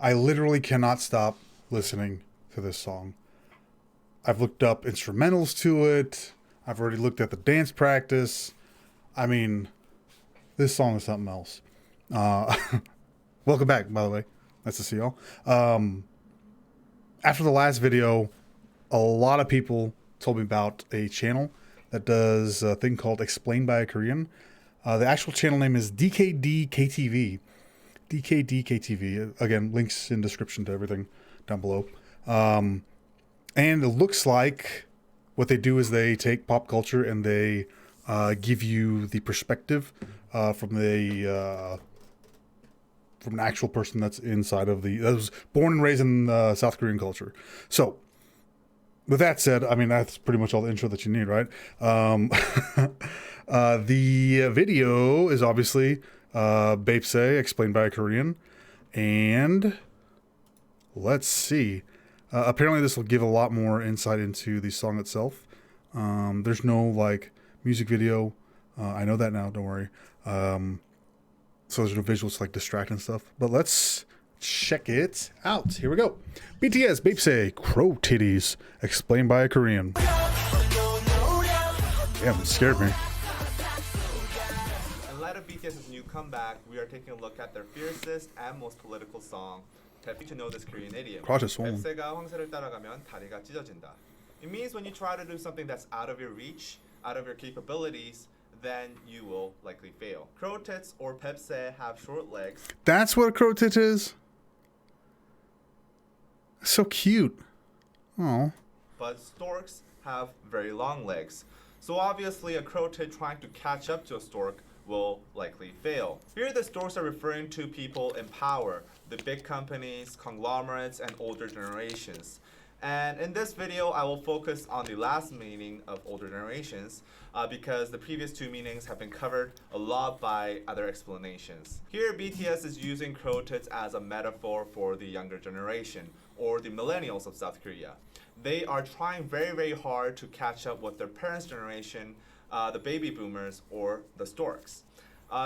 I literally cannot stop listening to this song. I've looked up instrumentals to it. I've already looked at the dance practice. I mean, this song is something else. Welcome back, by the way. Nice to see y'all. After the last video, a lot of people told me about a channel that does a thing called Explained by a Korean. The actual channel name is DKDKTV. DKDKTV. Again, links in description to everything down below. And it looks like what they do is they take pop culture and they give you the perspective from an actual person that's inside of that was born and raised in South Korean culture. So, with that said, I mean, that's pretty much all the intro that you need, right? The video is obviously BAEPSAE, Explained by a Korean. And let's see. Apparently this will give a lot more insight into the song itself. There's no, like, music video. I know that now, don't worry. So there's no visuals to, like, distract and stuff. But let's check it out. Here we go. BTS, BAEPSAE, Crow Titties, Explained by a Korean. Damn, it scared me. In light of BTS's new comeback, we are taking a look at their fiercest and most political song. To know this Korean idiom. 뱁새가 황새를 따라가면 다리가 찢어진다. It means when you try to do something that's out of your reach, out of your capabilities, then you will likely fail. Crow tits or 뱁새 have short legs. That's what a crow tit is? So cute. Oh. But storks have very long legs. So obviously a crow tit trying to catch up to a stork will likely fail. Here the storks are referring to people in power, the big companies, conglomerates, and older generations. And in this video, I will focus on the last meaning of older generations because the previous two meanings have been covered a lot by other explanations. Here, BTS is using crow tits as a metaphor for the younger generation, or the millennials of South Korea. They are trying very, very hard to catch up with their parents' generation, the baby boomers, or the storks.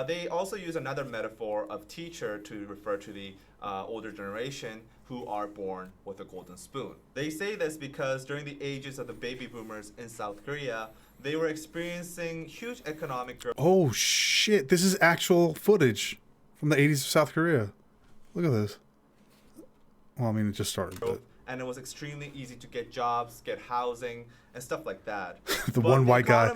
They also use another metaphor of teacher to refer to the older generation who are born with a golden spoon. They say this because during the ages of the baby boomers in South Korea, they were experiencing huge economic growth. Oh shit, this is actual footage from the 80s of South Korea. Look at this. Well, I mean, it just started. But... And it was extremely easy to get jobs, get housing, and stuff like that. The one white guy.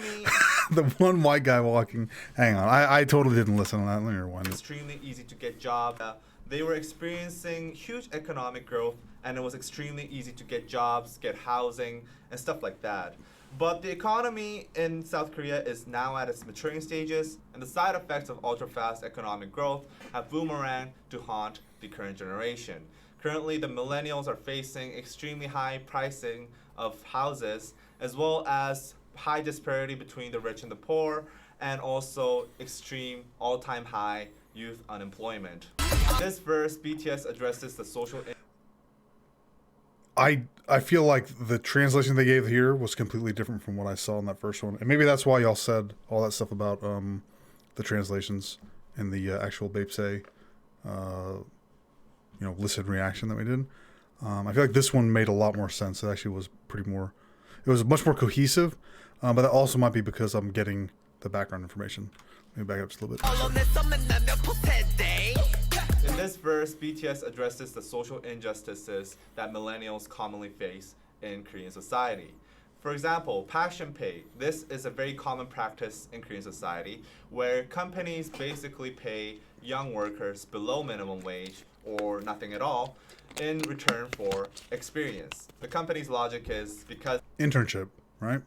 The one white guy walking. Hang on, I totally didn't listen to that. Let me rewind it. Extremely easy to get jobs. They were experiencing huge economic growth, and it was extremely easy to get jobs, get housing, and stuff like that. But the economy in South Korea is now at its maturing stages, and the side effects of ultra-fast economic growth have boomeranged to haunt the current generation. Currently, the millennials are facing extremely high pricing of houses, as well as high disparity between the rich and the poor, and also extreme all-time high youth unemployment. In this verse, BTS addresses the social... I feel like the translation they gave here was completely different from what I saw in that first one. And maybe that's why y'all said all that stuff about the translations in the actual BAEPSAE listen reaction that we did. I feel like this one made a lot more sense. It actually was it was much more cohesive, but that also might be because I'm getting the background information. Let me back up just a little bit. In this verse, BTS addresses the social injustices that millennials commonly face in Korean society. For example, passion pay. This is a very common practice in Korean society where companies basically pay young workers below minimum wage or nothing at all in return for experience. The company's logic is because internship, right?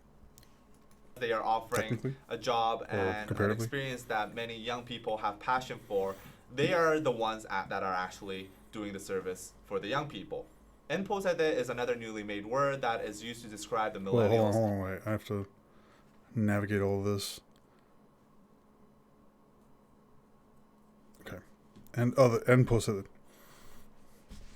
They are offering a job and an experience that many young people have passion for. They are the ones that are actually doing the service for the young people. Enposede is another newly made word that is used to describe the millennials. Hold on, wait. I have to navigate all of this. Okay. And the Enposede.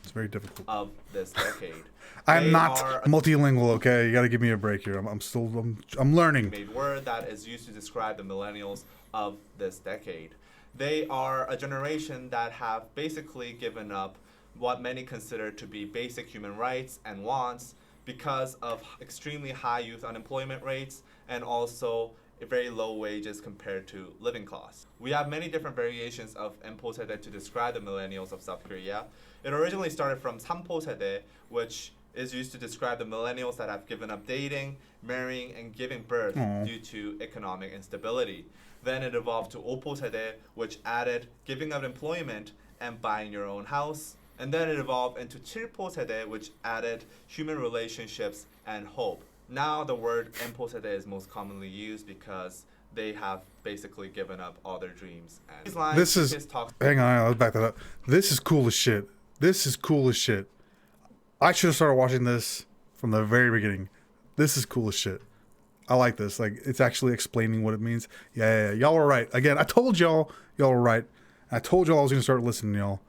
It's very difficult. Of this decade. I'm not multilingual, okay? You gotta give me a break here. I'm learning. Made word that is used to describe the millennials of this decade. They are a generation that have basically given up what many consider to be basic human rights and wants because of extremely high youth unemployment rates and also very low wages compared to living costs. We have many different variations of Mpo 세대 to describe the millennials of South Korea. It originally started from 삼포 세대, which is used to describe the millennials that have given up dating, marrying, and giving birth due to economic instability. Then it evolved to 오포 세대, which added giving up employment and buying your own house. And then it evolved into 칠포 세대, which added human relationships and hope. Now the word Mpo 세대 is most commonly used because they have basically given up all their dreams. And these lines This is hang on, let's back that up. This is cool as shit. This is cool as shit. I should have started watching this from the very beginning. This is cool as shit. I like this. Like, it's actually explaining what it means. Yeah. Y'all are right. Again, I told y'all were right. I told y'all I was going to start listening to y'all.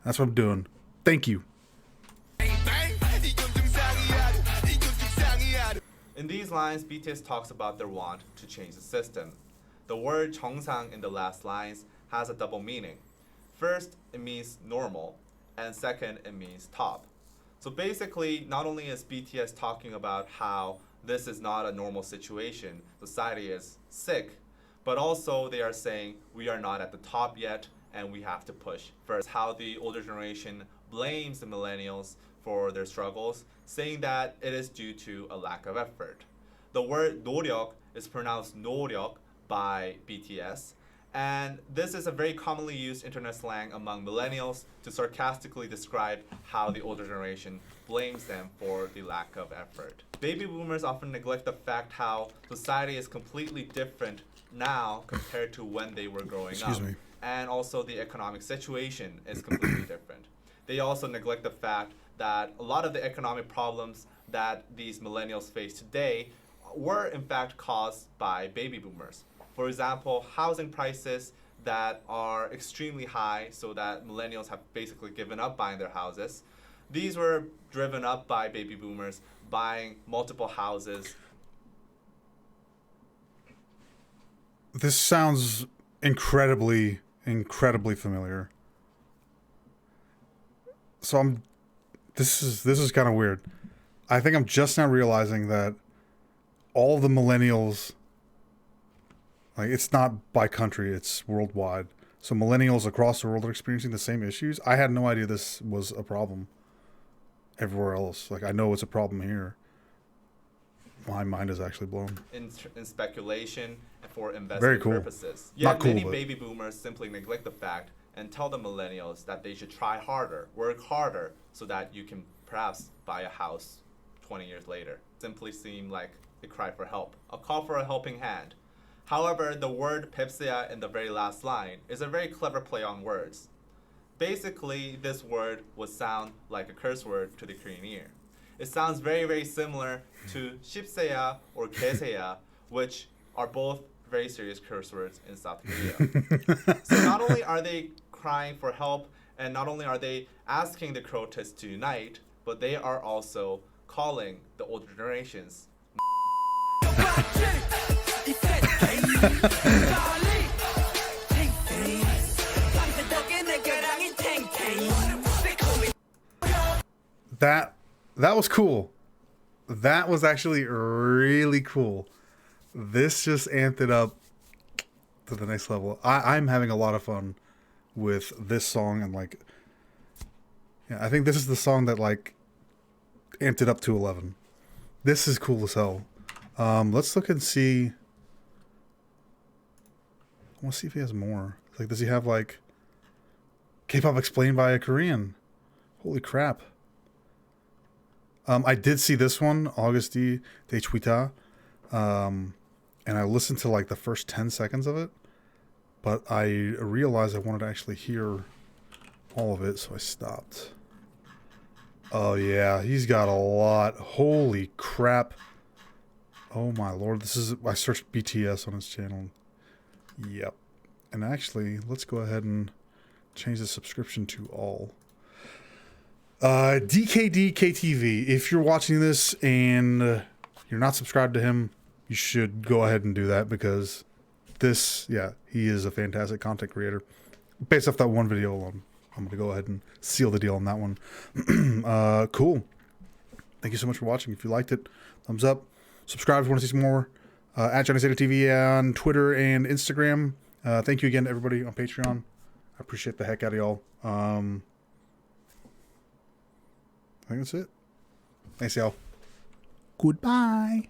That's what I'm doing. Thank you. In these lines, BTS talks about their want to change the system. The word 정상 in the last lines has a double meaning. First, it means normal, and second, it means top. So basically, not only is BTS talking about how this is not a normal situation, society is sick, but also they are saying we are not at the top yet and we have to push. First, how the older generation blames the millennials for their struggles, saying that it is due to a lack of effort. The word 노력 is pronounced 노력 by BTS, and this is a very commonly used internet slang among millennials to sarcastically describe how the older generation blames them for the lack of effort. Baby boomers often neglect the fact how society is completely different now compared to when they were growing up. And also the economic situation is completely different. They also neglect the fact that a lot of the economic problems that these millennials face today were in fact caused by baby boomers. For example, housing prices that are extremely high so that millennials have basically given up buying their houses. These were driven up by baby boomers buying multiple houses. This sounds incredibly familiar. So this is kind of weird. I think I'm just now realizing that all the millennials, like, it's not by country, it's worldwide. So millennials across the world are experiencing the same issues. I had no idea this was a problem everywhere else. Like, I know it's a problem here. My mind is actually blown. In speculation and for investment Very cool. purposes. Not cool, many but baby boomers simply neglect the fact and tell the millennials that they should try harder, work harder, so that you can perhaps buy a house 20 years later. Simply seem like a cry for help, a call for a helping hand. However, the word BAEPSAE in the very last line is a very clever play on words. Basically, this word would sound like a curse word to the Korean ear. It sounds very similar to 십세야 or 개세야, which are both very serious curse words in South Korea. So not only are they crying for help, and not only are they asking the protests to unite, but they are also calling the older generations. That was cool. That was actually really cool. This just amped it up to the next level. I'm having a lot of fun with this song, and like, yeah, I think this is the song that like amped it up to 11. This is cool as hell. Let's look and see. I want to see if he has more. Like, does he have like K-pop explained by a Korean? Holy crap. I did see this one, August de Twita, and I listened to like the first 10 seconds of it, but I realized I wanted to actually hear all of it, so I stopped. Oh yeah, he's got a lot. Holy crap. Oh my lord, I searched BTS on his channel. Yep. And actually, let's go ahead and change the subscription to all. DKD KTV, if you're watching this and you're not subscribed to him, you should go ahead and do that, because he is a fantastic content creator based off that one video alone. I'm gonna go ahead and seal the deal on that one. Cool. Thank you so much for watching. If you liked it, thumbs up. Subscribe if you want to see some more. At Johnny Zeta TV on Twitter and Instagram. Thank you again to everybody on Patreon. I appreciate the heck out of y'all. I think that's it. Thanks, y'all. Goodbye.